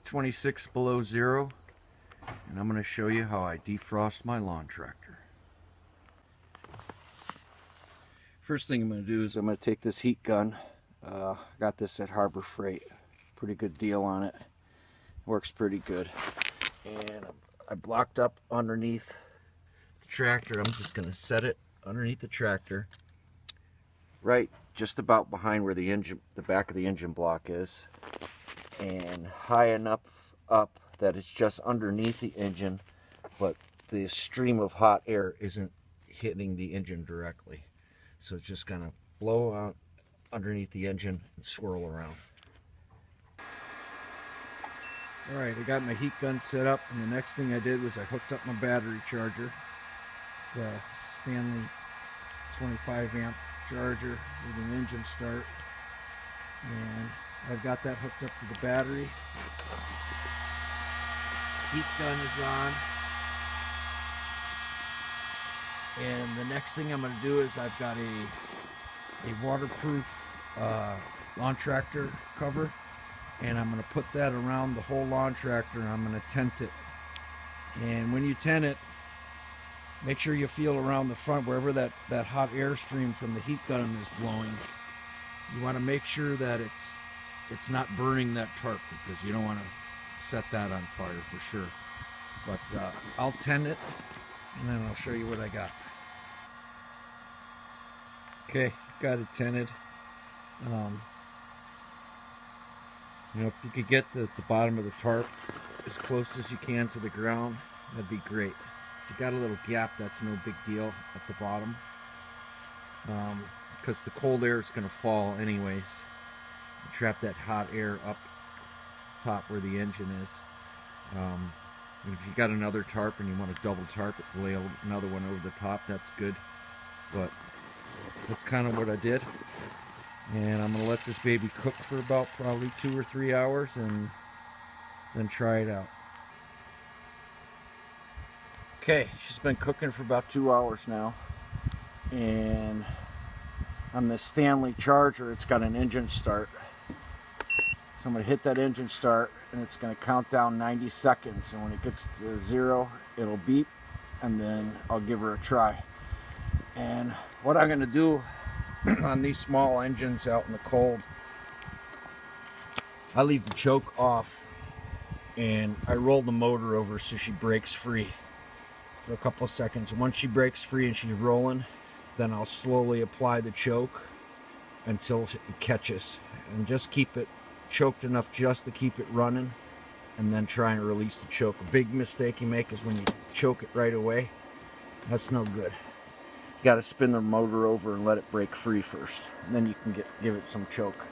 26 below zero, and I'm going to show you how I defrost my lawn tractor. First thing I'm going to do is I'm going to take this heat gun. I got this at Harbor Freight. Pretty good deal on it. Works pretty good. And I blocked up underneath the tractor. I'm just going to set it underneath the tractor, right just about behind where the back of the engine block is, and high enough up that it's just underneath the engine, but the stream of hot air isn't hitting the engine directly. So it's just gonna blow out underneath the engine and swirl around. Alright, I got my heat gun set up, and the next thing I did was I hooked up my battery charger. It's a Stanley 25 amp charger with an engine start, and I've got that hooked up to the battery. Heat gun is on, and the next thing I'm going to do is I've got a waterproof lawn tractor cover, and I'm going to put that around the whole lawn tractor, and I'm going to tent it. And when you tent it, make sure you feel around the front wherever that hot air stream from the heat gun is blowing. You want to make sure that it's not burning that tarp, because you don't want to set that on fire for sure. But I'll tent it, and then I'll show you what I got. Okay, got it tented. You know, if you could get the bottom of the tarp as close as you can to the ground, that'd be great. If you got a little gap, that's no big deal at the bottom, because the cold air is going to fall anyways. Trap that hot air up top where the engine is. And if you got another tarp and you want to double tarp it, lay another one over the top, that's good. But that's kind of what I did. And I'm going to let this baby cook for about probably 2 or 3 hours, and then try it out. Okay, she's been cooking for about 2 hours now. And on the Stanley charger, it's got an engine start. So I'm going to hit that engine start, and it's going to count down 90 seconds. And when it gets to 0, it'll beep, and then I'll give her a try. And what I'm going to do on these small engines out in the cold, I leave the choke off, and I roll the motor over so she breaks free for a couple of seconds. Once she breaks free and she's rolling, then I'll slowly apply the choke until it catches, and just keep it choked enough just to keep it running, and then try and release the choke. A big mistake you make is when you choke it right away. That's no good. You got to spin the motor over and let it break free first, and then you can give it some choke.